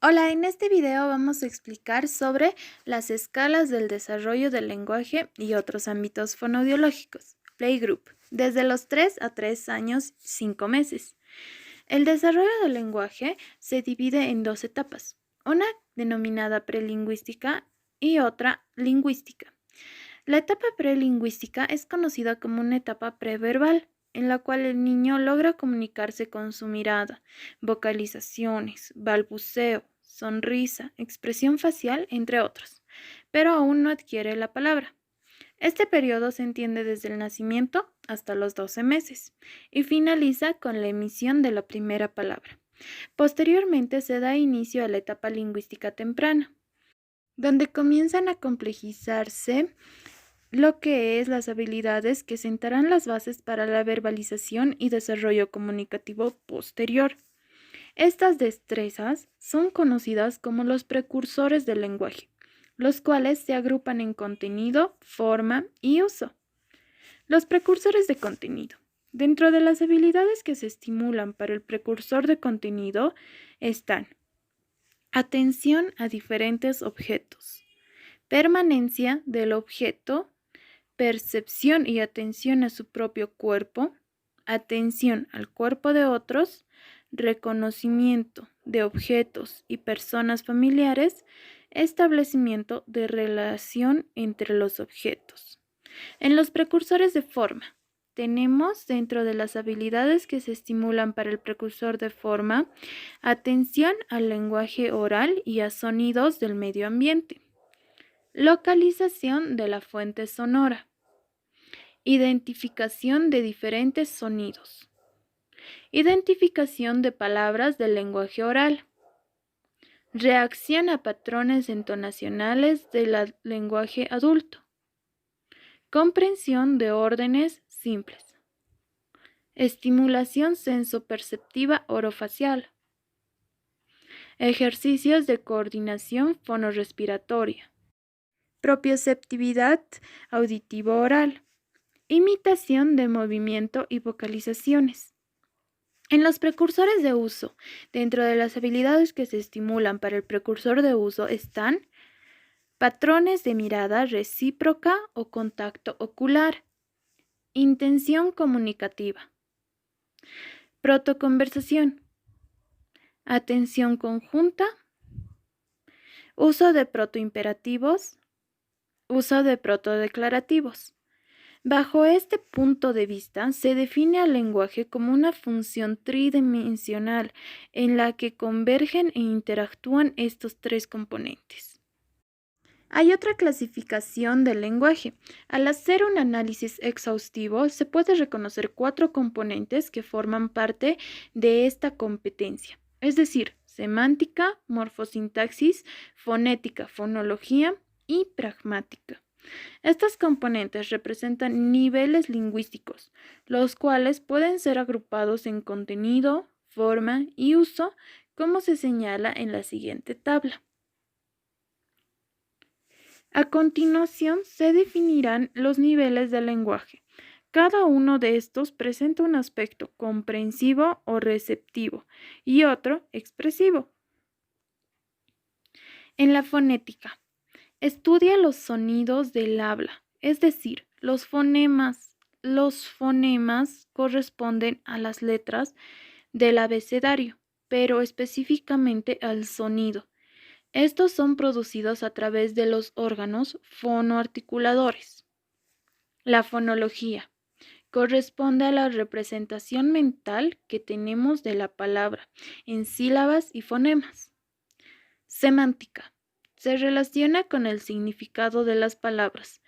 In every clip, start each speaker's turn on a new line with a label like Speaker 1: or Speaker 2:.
Speaker 1: Hola, en este video vamos a explicar sobre las escalas del desarrollo del lenguaje y otros ámbitos fonoaudiológicos. Playgroup, desde los 3 a 3 años, 5 meses. El desarrollo del lenguaje se divide en dos etapas, una denominada prelingüística y otra lingüística. La etapa prelingüística es conocida como una etapa preverbal, en la cual el niño logra comunicarse con su mirada, vocalizaciones, balbuceo, sonrisa, expresión facial, entre otros, pero aún no adquiere la palabra. Este periodo se entiende desde el nacimiento hasta los 12 meses y finaliza con la emisión de la primera palabra. Posteriormente se da inicio a la etapa lingüística temprana, donde comienzan a complejizarse lo que es las habilidades que sentarán las bases para la verbalización y desarrollo comunicativo posterior. Estas destrezas son conocidas como los precursores del lenguaje, los cuales se agrupan en contenido, forma y uso. Los precursores de contenido. Dentro de las habilidades que se estimulan para el precursor de contenido están atención a diferentes objetos, permanencia del objeto, percepción y atención a su propio cuerpo, atención al cuerpo de otros, reconocimiento de objetos y personas familiares, establecimiento de relación entre los objetos. En los precursores de forma, tenemos dentro de las habilidades que se estimulan para el precursor de forma, atención al lenguaje oral y a sonidos del medio ambiente. Localización de la fuente sonora. Identificación de diferentes sonidos. Identificación de palabras del lenguaje oral. Reacción a patrones entonacionales del lenguaje adulto. Comprensión de órdenes simples. Estimulación sensoperceptiva orofacial. Ejercicios de coordinación fonorrespiratoria. Propioceptividad auditivo-oral. Imitación de movimiento y vocalizaciones. En los precursores de uso, dentro de las habilidades que se estimulan para el precursor de uso están patrones de mirada recíproca o contacto ocular, intención comunicativa, protoconversación, atención conjunta, uso de protoimperativos, uso de protodeclarativos. Bajo este punto de vista, se define al lenguaje como una función tridimensional en la que convergen e interactúan estos tres componentes. Hay otra clasificación del lenguaje. Al hacer un análisis exhaustivo, se puede reconocer 4 componentes que forman parte de esta competencia, es decir, semántica, morfosintaxis, fonética, fonología y pragmática. Estas componentes representan niveles lingüísticos, los cuales pueden ser agrupados en contenido, forma y uso, como se señala en la siguiente tabla. A continuación se definirán los niveles del lenguaje. Cada uno de estos presenta un aspecto comprensivo o receptivo y otro expresivo. En la fonética, estudia los sonidos del habla, es decir, los fonemas. Los fonemas corresponden a las letras del abecedario, pero específicamente al sonido. Estos son producidos a través de los órganos fonoarticuladores. La fonología corresponde a la representación mental que tenemos de la palabra en sílabas y fonemas. Semántica se relaciona con el significado de las palabras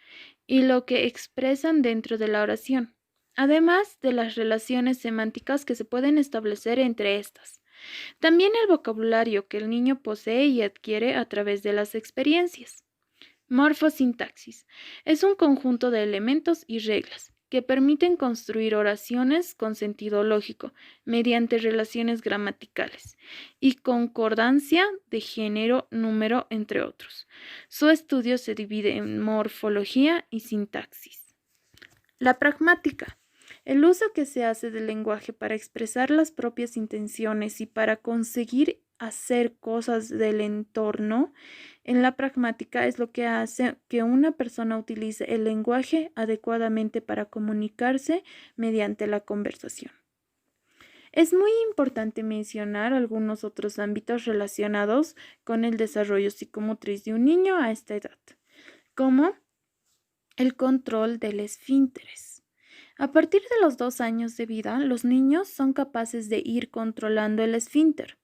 Speaker 1: y lo que expresan dentro de la oración, además de las relaciones semánticas que se pueden establecer entre estas. También el vocabulario que el niño posee y adquiere a través de las experiencias. Morfosintaxis es un conjunto de elementos y reglas que permiten construir oraciones con sentido lógico mediante relaciones gramaticales y concordancia de género, número, entre otros. Su estudio se divide en morfología y sintaxis. La pragmática. El uso que se hace del lenguaje para expresar las propias intenciones y para conseguir hacer cosas del entorno, en la pragmática es lo que hace que una persona utilice el lenguaje adecuadamente para comunicarse mediante la conversación. Es muy importante mencionar algunos otros ámbitos relacionados con el desarrollo psicomotriz de un niño a esta edad, como el control del esfínteres. A partir de los 2 años de vida, los niños son capaces de ir controlando el esfínter,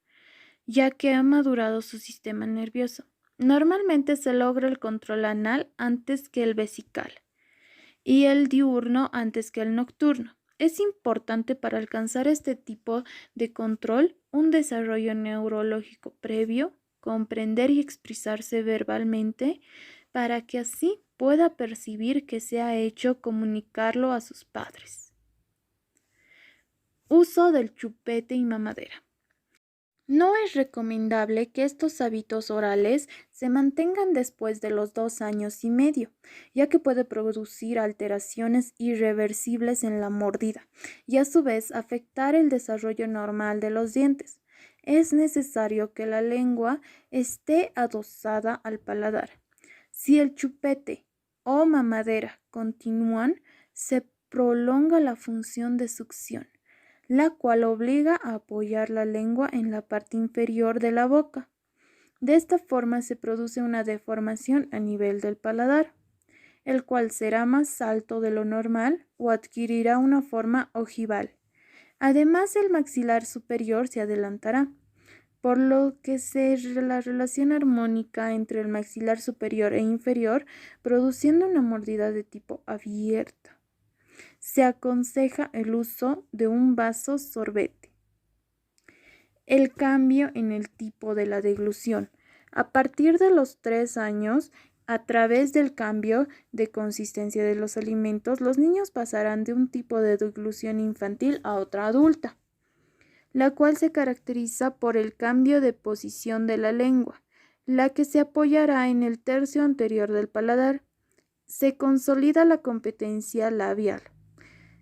Speaker 1: ya que ha madurado su sistema nervioso. Normalmente se logra el control anal antes que el vesical y el diurno antes que el nocturno. Es importante para alcanzar este tipo de control un desarrollo neurológico previo, comprender y expresarse verbalmente para que así pueda percibir que se ha hecho comunicarlo a sus padres. Uso del chupete y mamadera. No es recomendable que estos hábitos orales se mantengan después de los 2 años y medio, ya que puede producir alteraciones irreversibles en la mordida y a su vez afectar el desarrollo normal de los dientes. Es necesario que la lengua esté adosada al paladar. Si el chupete o mamadera continúan, se prolonga la función de succión, la cual obliga a apoyar la lengua en la parte inferior de la boca. De esta forma se produce una deformación a nivel del paladar, el cual será más alto de lo normal o adquirirá una forma ojival. Además, el maxilar superior se adelantará, por lo que la relación armónica entre el maxilar superior e inferior, produciendo una mordida de tipo abierta. Se aconseja el uso de un vaso sorbete. El cambio en el tipo de la deglución. A partir de los 3 años, a través del cambio de consistencia de los alimentos, los niños pasarán de un tipo de deglución infantil a otra adulta, la cual se caracteriza por el cambio de posición de la lengua, la que se apoyará en el tercio anterior del paladar. Se consolida la competencia labial,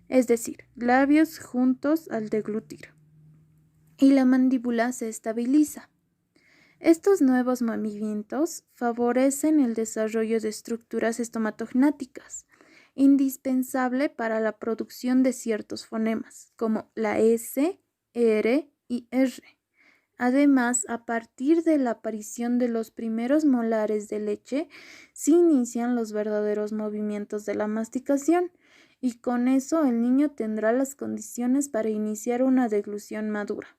Speaker 1: es decir, labios juntos al deglutir, y la mandíbula se estabiliza. Estos nuevos movimientos favorecen el desarrollo de estructuras estomatognáticas, indispensable para la producción de ciertos fonemas, como la S, R y R. Además, a partir de la aparición de los primeros molares de leche, se inician los verdaderos movimientos de la masticación, y con eso el niño tendrá las condiciones para iniciar una deglución madura.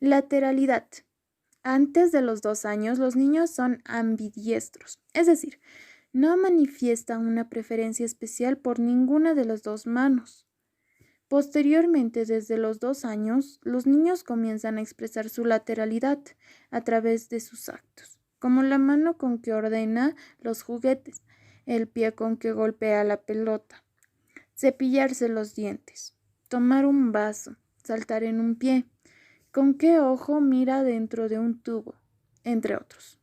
Speaker 1: Lateralidad. Antes de los 2 años, los niños son ambidiestros, es decir, no manifiestan una preferencia especial por ninguna de las 2 manos. Posteriormente, desde los 2 años, los niños comienzan a expresar su lateralidad a través de sus actos, como la mano con que ordena los juguetes, el pie con que golpea la pelota, cepillarse los dientes, tomar un vaso, saltar en un pie, con qué ojo mira dentro de un tubo, entre otros.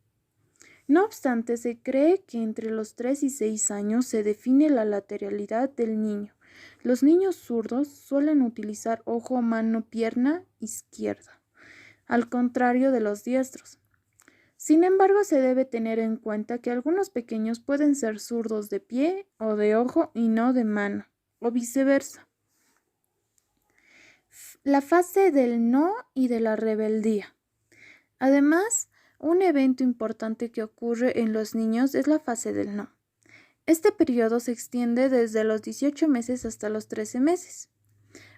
Speaker 1: No obstante, se cree que entre los 3 y 6 años se define la lateralidad del niño. Los niños zurdos suelen utilizar ojo, mano, pierna izquierda, al contrario de los diestros. Sin embargo, se debe tener en cuenta que algunos pequeños pueden ser zurdos de pie o de ojo y no de mano, o viceversa. La fase del no y de la rebeldía. Además, un evento importante que ocurre en los niños es la fase del no. Este periodo se extiende desde los 18 meses hasta los 13 meses,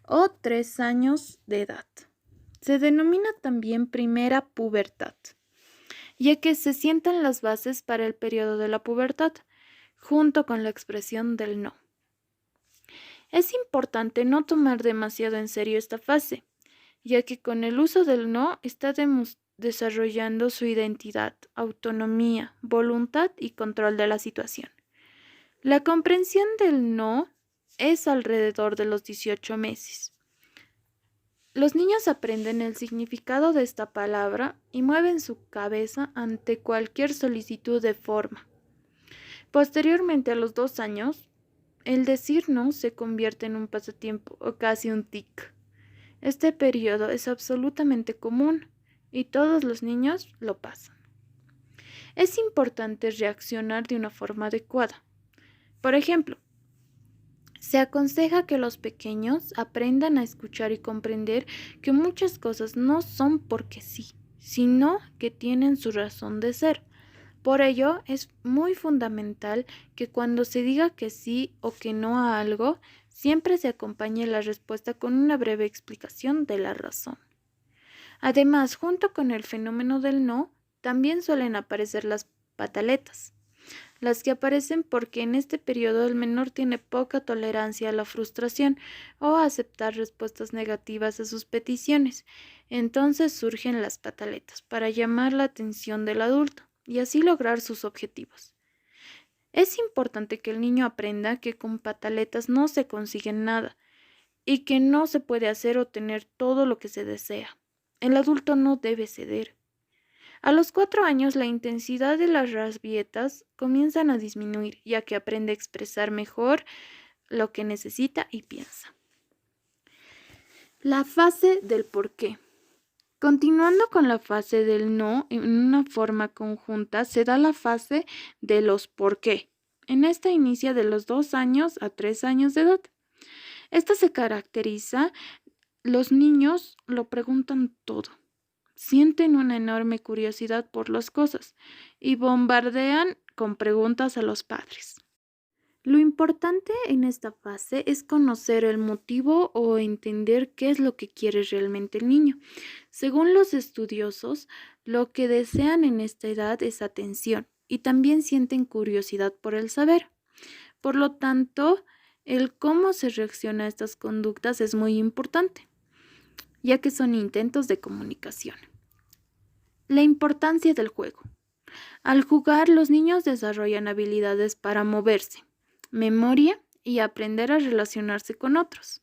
Speaker 1: o 3 años de edad. Se denomina también primera pubertad, ya que se sientan las bases para el periodo de la pubertad, junto con la expresión del no. Es importante no tomar demasiado en serio esta fase, ya que con el uso del no está desarrollando su identidad, autonomía, voluntad y control de la situación. La comprensión del no es alrededor de los 18 meses. Los niños aprenden el significado de esta palabra y mueven su cabeza ante cualquier solicitud de forma. Posteriormente, a los 2 años, el decir no se convierte en un pasatiempo o casi un tic. Este periodo es absolutamente común y todos los niños lo pasan. Es importante reaccionar de una forma adecuada. Por ejemplo, se aconseja que los pequeños aprendan a escuchar y comprender que muchas cosas no son porque sí, sino que tienen su razón de ser. Por ello, es muy fundamental que cuando se diga que sí o que no a algo, siempre se acompañe la respuesta con una breve explicación de la razón. Además, junto con el fenómeno del no, también suelen aparecer las pataletas, las que aparecen porque en este periodo el menor tiene poca tolerancia a la frustración o a aceptar respuestas negativas a sus peticiones. Entonces surgen las pataletas para llamar la atención del adulto y así lograr sus objetivos. Es importante que el niño aprenda que con pataletas no se consigue nada y que no se puede hacer o tener todo lo que se desea. El adulto no debe ceder. A los 4 años la intensidad de las rabietas comienzan a disminuir, ya que aprende a expresar mejor lo que necesita y piensa. La fase del por qué. Continuando con la fase del no en una forma conjunta, se da la fase de los por qué. En esta inicia de los 2 años a 3 años de edad. Esta se caracteriza, los niños lo preguntan todo. Sienten una enorme curiosidad por las cosas y bombardean con preguntas a los padres. Lo importante en esta fase es conocer el motivo o entender qué es lo que quiere realmente el niño. Según los estudiosos, lo que desean en esta edad es atención y también sienten curiosidad por el saber. Por lo tanto, el cómo se reacciona a estas conductas es muy importante, ya que son intentos de comunicación. La importancia del juego. Al jugar, los niños desarrollan habilidades para moverse, memoria y aprender a relacionarse con otros.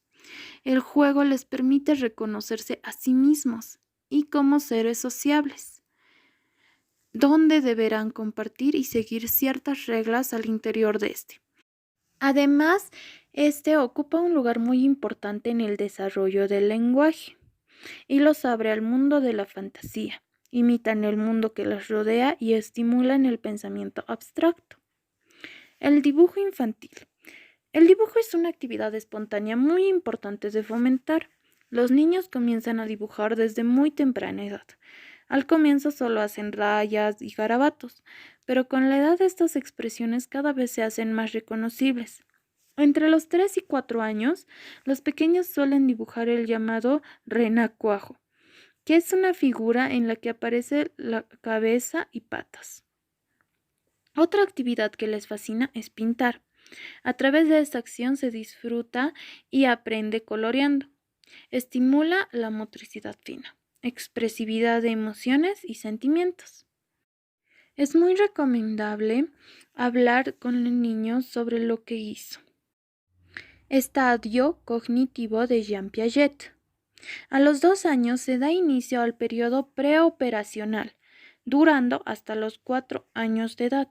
Speaker 1: El juego les permite reconocerse a sí mismos y como seres sociables, donde deberán compartir y seguir ciertas reglas al interior de este. Además, este ocupa un lugar muy importante en el desarrollo del lenguaje y los abre al mundo de la fantasía. Imitan el mundo que los rodea y estimulan el pensamiento abstracto. El dibujo infantil. El dibujo es una actividad espontánea muy importante de fomentar. Los niños comienzan a dibujar desde muy temprana edad. Al comienzo solo hacen rayas y garabatos, pero con la edad estas expresiones cada vez se hacen más reconocibles. Entre los 3 y 4 años, los pequeños suelen dibujar el llamado renacuajo, que es una figura en la que aparece la cabeza y patas. Otra actividad que les fascina es pintar. A través de esta acción se disfruta y aprende coloreando. Estimula la motricidad fina, expresividad de emociones y sentimientos. Es muy recomendable hablar con el niño sobre lo que hizo. Estadio cognitivo de Jean Piaget. A los 2 años se da inicio al periodo preoperacional, durando hasta los 4 años de edad.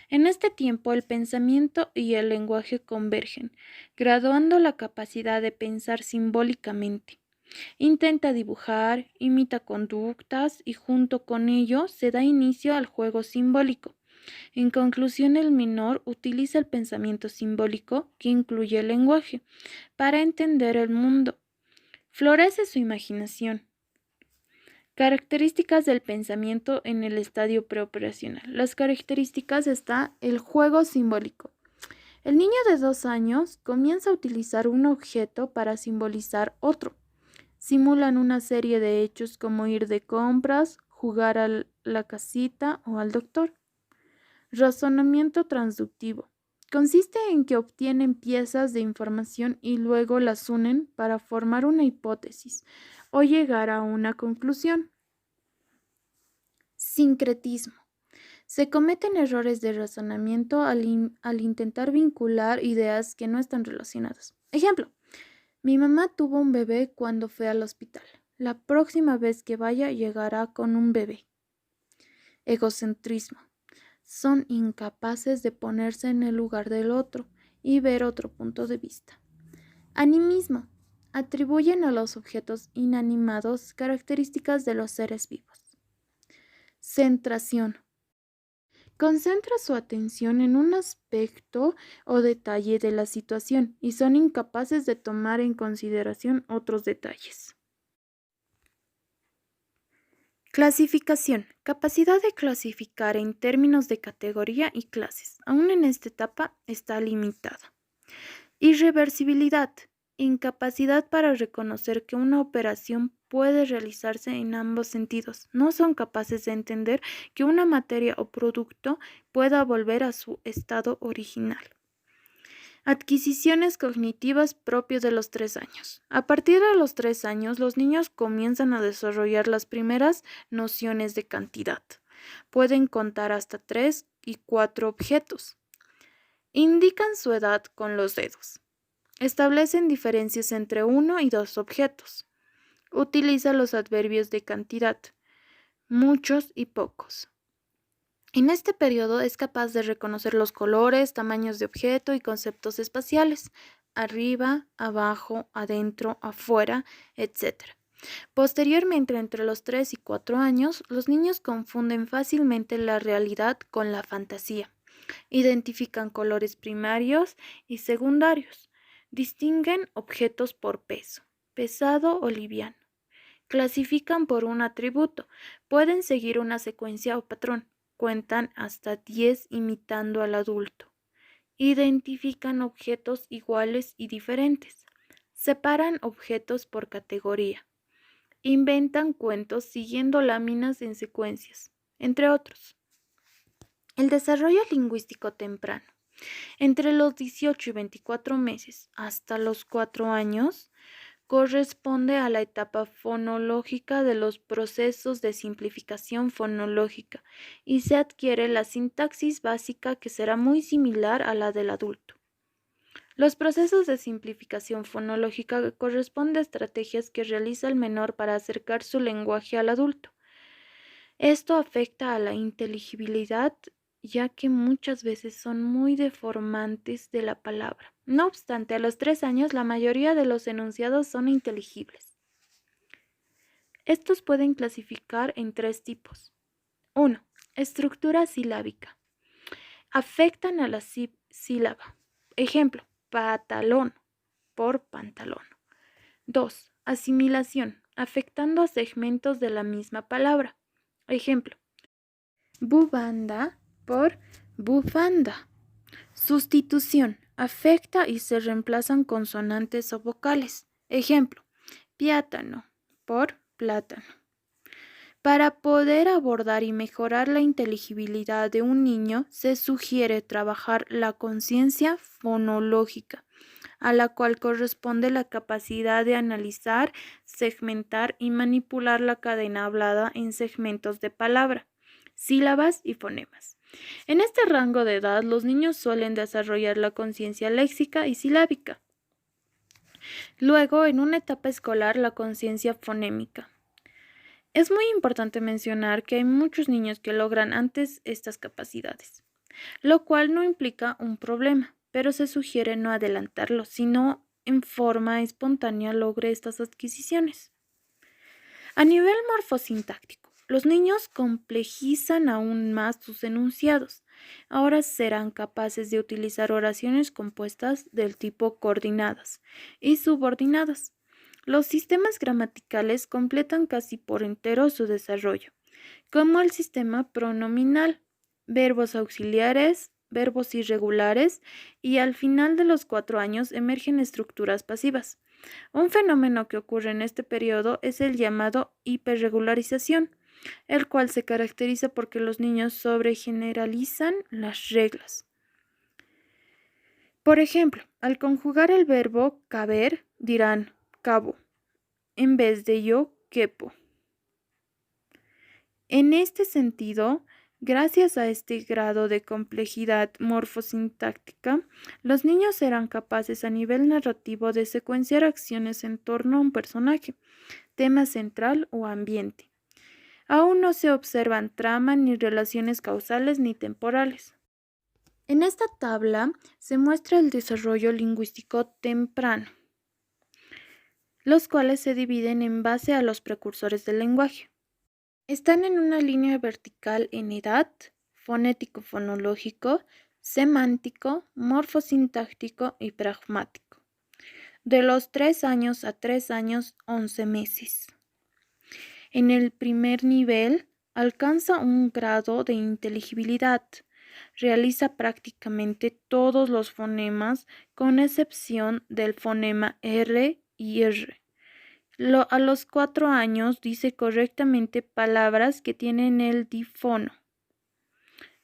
Speaker 1: En este tiempo el pensamiento y el lenguaje convergen, graduando la capacidad de pensar simbólicamente. Intenta dibujar, imita conductas y junto con ello se da inicio al juego simbólico. En conclusión, el menor utiliza el pensamiento simbólico, que incluye el lenguaje, para entender el mundo. Florece su imaginación. Características del pensamiento en el estadio preoperacional. Las características está el juego simbólico. El niño de 2 años comienza a utilizar un objeto para simbolizar otro. Simulan una serie de hechos como ir de compras, jugar a la casita o al doctor. Razonamiento transductivo. Consiste en que obtienen piezas de información y luego las unen para formar una hipótesis o llegar a una conclusión. Sincretismo. Se cometen errores de razonamiento al intentar vincular ideas que no están relacionadas. Ejemplo, mi mamá tuvo un bebé cuando fue al hospital. La próxima vez que vaya llegará con un bebé. Egocentrismo. Son incapaces de ponerse en el lugar del otro y ver otro punto de vista. Animismo. atribuyen a los objetos inanimados características de los seres vivos. Centración. Concentra su atención en un aspecto o detalle de la situación y son incapaces de tomar en consideración otros detalles. Clasificación. Capacidad de clasificar en términos de categoría y clases. Aún en esta etapa está limitada. Irreversibilidad. Incapacidad para reconocer que una operación puede realizarse en ambos sentidos. No son capaces de entender que una materia o producto pueda volver a su estado original. Adquisiciones cognitivas propias de los 3 años. A partir de los 3 años, los niños comienzan a desarrollar las primeras nociones de cantidad. Pueden contar hasta 3 y 4 objetos. Indican su edad con los dedos. Establecen diferencias entre 1 y 2 objetos. Utiliza los adverbios de cantidad, muchos y pocos. En este periodo es capaz de reconocer los colores, tamaños de objeto y conceptos espaciales, arriba, abajo, adentro, afuera, etc. Posteriormente, entre los 3 y 4 años, los niños confunden fácilmente la realidad con la fantasía. Identifican colores primarios y secundarios. Distinguen objetos por peso, pesado o liviano. Clasifican por un atributo. Pueden seguir una secuencia o patrón. Cuentan hasta 10 imitando al adulto. Identifican objetos iguales y diferentes. Separan objetos por categoría. Inventan cuentos siguiendo láminas en secuencias, entre otros. El desarrollo lingüístico temprano. Entre los 18 y 24 meses hasta los 4 años, corresponde a la etapa fonológica de los procesos de simplificación fonológica y se adquiere la sintaxis básica que será muy similar a la del adulto. Los procesos de simplificación fonológica corresponden a estrategias que realiza el menor para acercar su lenguaje al adulto. Esto afecta a la inteligibilidad, ya que muchas veces son muy deformantes de la palabra. No obstante, a los 3 años la mayoría de los enunciados son inteligibles. Estos pueden clasificar en 3 tipos. 1. Estructura silábica. Afectan a la sílaba. Ejemplo, patalón por pantalón. 2. Asimilación, afectando a segmentos de la misma palabra. Ejemplo, bufanda por bufanda. Sustitución. Afecta y se reemplazan consonantes o vocales. Ejemplo, plátano por plátano. Para poder abordar y mejorar la inteligibilidad de un niño, se sugiere trabajar la conciencia fonológica, a la cual corresponde la capacidad de analizar, segmentar y manipular la cadena hablada en segmentos de palabra, sílabas y fonemas. En este rango de edad, los niños suelen desarrollar la conciencia léxica y silábica. Luego, en una etapa escolar, la conciencia fonémica. Es muy importante mencionar que hay muchos niños que logran antes estas capacidades, lo cual no implica un problema, pero se sugiere no adelantarlo, sino en forma espontánea logre estas adquisiciones. A nivel morfosintáctico, los niños complejizan aún más sus enunciados. Ahora serán capaces de utilizar oraciones compuestas del tipo coordinadas y subordinadas. Los sistemas gramaticales completan casi por entero su desarrollo, como el sistema pronominal, verbos auxiliares, verbos irregulares y al final de los 4 años emergen estructuras pasivas. Un fenómeno que ocurre en este periodo es el llamado hiperregularización, el cual se caracteriza porque los niños sobregeneralizan las reglas. Por ejemplo, al conjugar el verbo caber, dirán cabo, en vez de yo quepo. En este sentido, gracias a este grado de complejidad morfosintáctica, los niños serán capaces a nivel narrativo de secuenciar acciones en torno a un personaje, tema central o ambiente. Aún no se observan trama ni relaciones causales ni temporales. En esta tabla se muestra el desarrollo lingüístico temprano. los cuales se dividen en base a los precursores del lenguaje. Están en una línea vertical en edad, fonético-fonológico, semántico, morfosintáctico y pragmático. De los 3 años a 3 años, 11 meses. En el primer nivel, alcanza un grado de inteligibilidad. Realiza prácticamente todos los fonemas con excepción del fonema R y R. A los 4 años dice correctamente palabras que tienen el difono.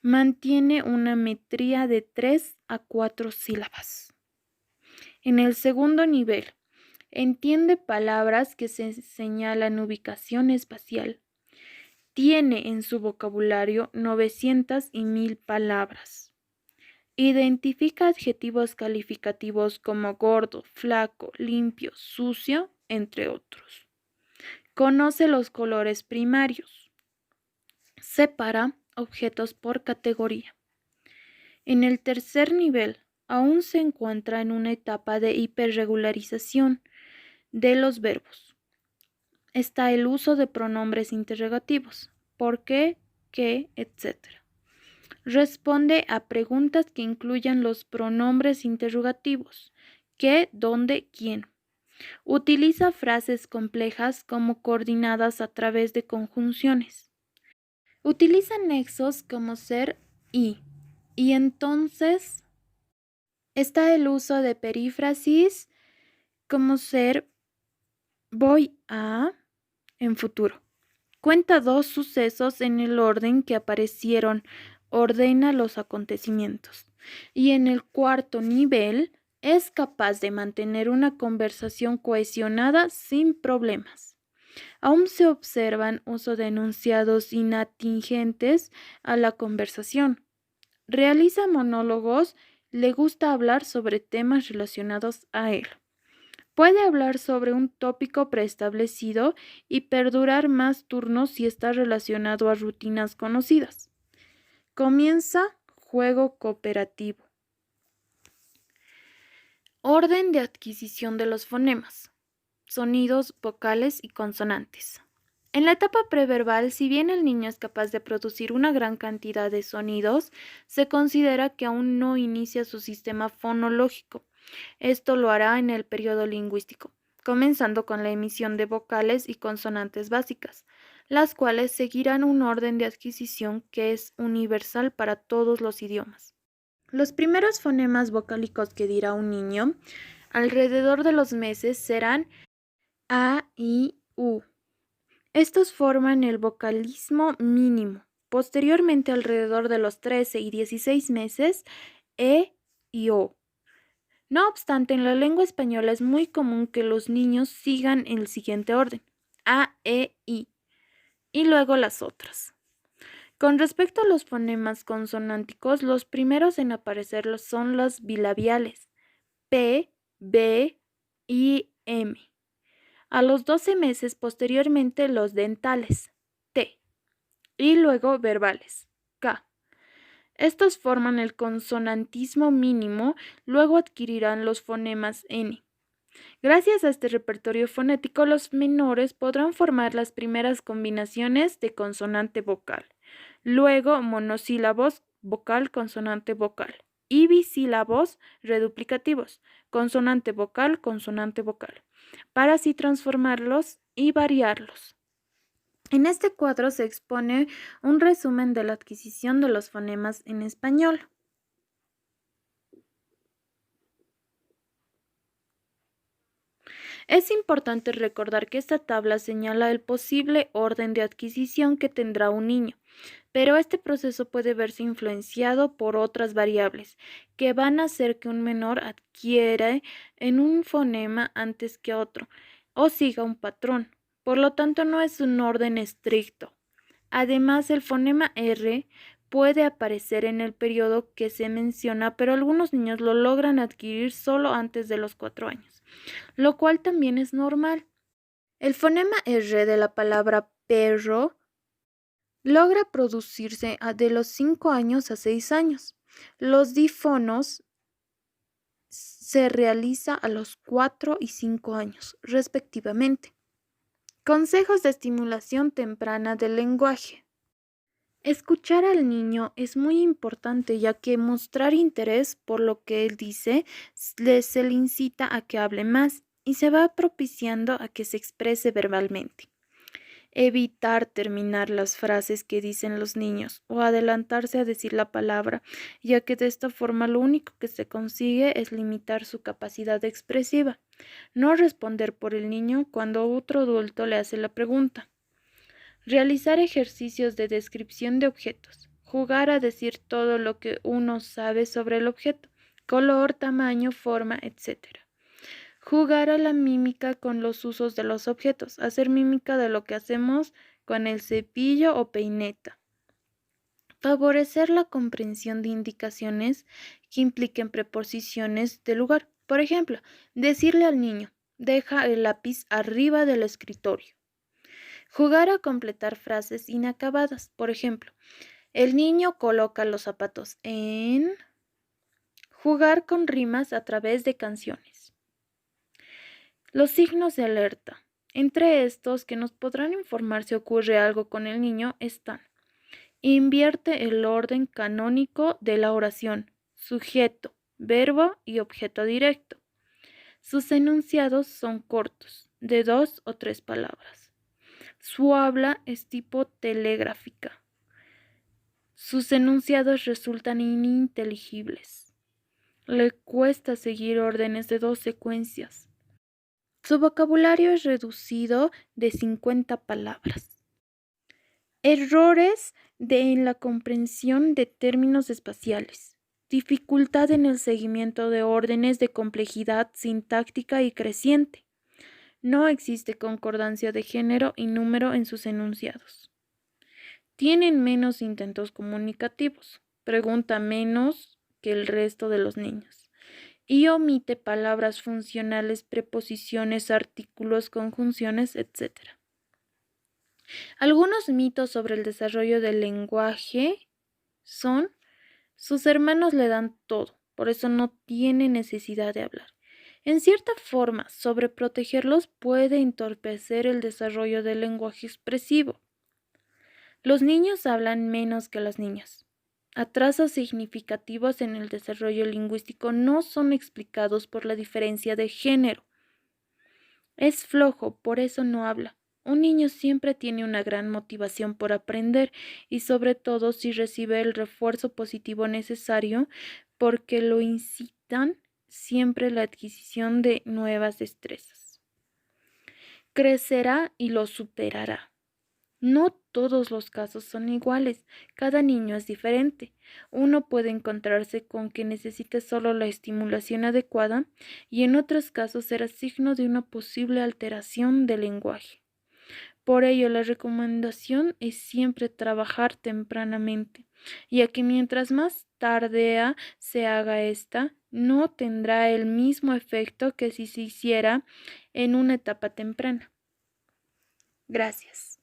Speaker 1: Mantiene una metría de 3 a 4 sílabas. En el segundo nivel, entiende palabras que se señalan ubicación espacial. Tiene en su vocabulario 900 y 1000 palabras. Identifica adjetivos calificativos como gordo, flaco, limpio, sucio, entre otros. Conoce los colores primarios. Separa objetos por categoría. En el tercer nivel, aún se encuentra en una etapa de hiperregularización de los verbos. Está el uso de pronombres interrogativos, por qué, etc. Responde a preguntas que incluyan los pronombres interrogativos, qué, dónde, quién. Utiliza frases complejas como coordinadas a través de conjunciones. Utiliza nexos como ser y entonces está el uso de perífrasis como ser voy a en futuro. Cuenta 2 sucesos en el orden que aparecieron, ordena los acontecimientos. Y en el cuarto nivel es capaz de mantener una conversación cohesionada sin problemas. Aún se observan uso de enunciados inatingentes a la conversación. Realiza monólogos, le gusta hablar sobre temas relacionados a él. Puede hablar sobre un tópico preestablecido y perdurar más turnos si está relacionado a rutinas conocidas. Comienza juego cooperativo. Orden de adquisición de los fonemas. Sonidos, vocales y consonantes. En la etapa preverbal, si bien el niño es capaz de producir una gran cantidad de sonidos, se considera que aún no inicia su sistema fonológico. Esto lo hará en el periodo lingüístico, comenzando con la emisión de vocales y consonantes básicas, las cuales seguirán un orden de adquisición que es universal para todos los idiomas. Los primeros fonemas vocálicos que dirá un niño alrededor de los meses serán A, I, U. Estos forman el vocalismo mínimo. Posteriormente, alrededor de los 13 y 16 meses, E y O. No obstante, en la lengua española es muy común que los niños sigan el siguiente orden: A, E, I, y luego las otras. Con respecto a los fonemas consonánticos, los primeros en aparecer son los bilabiales, P, B, I, M. A los 12 meses, posteriormente los dentales, T, y luego verbales, K. Estos forman el consonantismo mínimo, luego adquirirán los fonemas N. Gracias a este repertorio fonético, los menores podrán formar las primeras combinaciones de consonante vocal, luego monosílabos vocal, consonante vocal, y bisílabos reduplicativos, consonante vocal, para así transformarlos y variarlos. En este cuadro se expone un resumen de la adquisición de los fonemas en español. Es importante recordar que esta tabla señala el posible orden de adquisición que tendrá un niño, pero este proceso puede verse influenciado por otras variables que van a hacer que un menor adquiera en un fonema antes que otro o siga un patrón. Por lo tanto, no es un orden estricto. Además, el fonema R puede aparecer en el periodo que se menciona, pero algunos niños lo logran adquirir solo antes de los 4 años, lo cual también es normal. El fonema R de la palabra perro logra producirse de los 5 años a 6 años. Los dífonos se realiza a los 4 y 5 años, respectivamente. Consejos de estimulación temprana del lenguaje. Escuchar al niño es muy importante, ya que mostrar interés por lo que él dice se le incita a que hable más y se va propiciando a que se exprese verbalmente. Evitar terminar las frases que dicen los niños o adelantarse a decir la palabra, ya que de esta forma lo único que se consigue es limitar su capacidad expresiva. No responder por el niño cuando otro adulto le hace la pregunta. Realizar ejercicios de descripción de objetos. Jugar a decir todo lo que uno sabe sobre el objeto, color, tamaño, forma, etc. Jugar a la mímica con los usos de los objetos. Hacer mímica de lo que hacemos con el cepillo o peineta. Favorecer la comprensión de indicaciones que impliquen preposiciones de lugar. Por ejemplo, decirle al niño, deja el lápiz arriba del escritorio. Jugar a completar frases inacabadas. Por ejemplo, el niño coloca los zapatos en... Jugar con rimas a través de canciones. Los signos de alerta. Entre estos que nos podrán informar si ocurre algo con el niño están: invierte el orden canónico de la oración, sujeto, verbo y objeto directo. Sus enunciados son cortos, de 2 o 3 palabras. Su habla es tipo telegráfica. Sus enunciados resultan ininteligibles. Le cuesta seguir órdenes de 2 secuencias. Su vocabulario es reducido de 50 palabras. Errores en la comprensión de términos espaciales. Dificultad en el seguimiento de órdenes de complejidad sintáctica y creciente. No existe concordancia de género y número en sus enunciados. Tienen menos intentos comunicativos. Pregunta menos que el resto de los niños. Y omite palabras funcionales, preposiciones, artículos, conjunciones, etc. Algunos mitos sobre el desarrollo del lenguaje son: sus hermanos le dan todo, por eso no tiene necesidad de hablar. En cierta forma, sobreprotegerlos puede entorpecer el desarrollo del lenguaje expresivo. Los niños hablan menos que las niñas. Atrasos significativos en el desarrollo lingüístico no son explicados por la diferencia de género. Es flojo, por eso no habla. Un niño siempre tiene una gran motivación por aprender y sobre todo si recibe el refuerzo positivo necesario, porque lo incitan siempre la adquisición de nuevas destrezas. Crecerá y lo superará. No todos los casos son iguales, cada niño es diferente. Uno puede encontrarse con que necesite solo la estimulación adecuada y en otros casos será signo de una posible alteración del lenguaje. Por ello, la recomendación es siempre trabajar tempranamente, ya que mientras más tardía se haga esta, no tendrá el mismo efecto que si se hiciera en una etapa temprana. Gracias.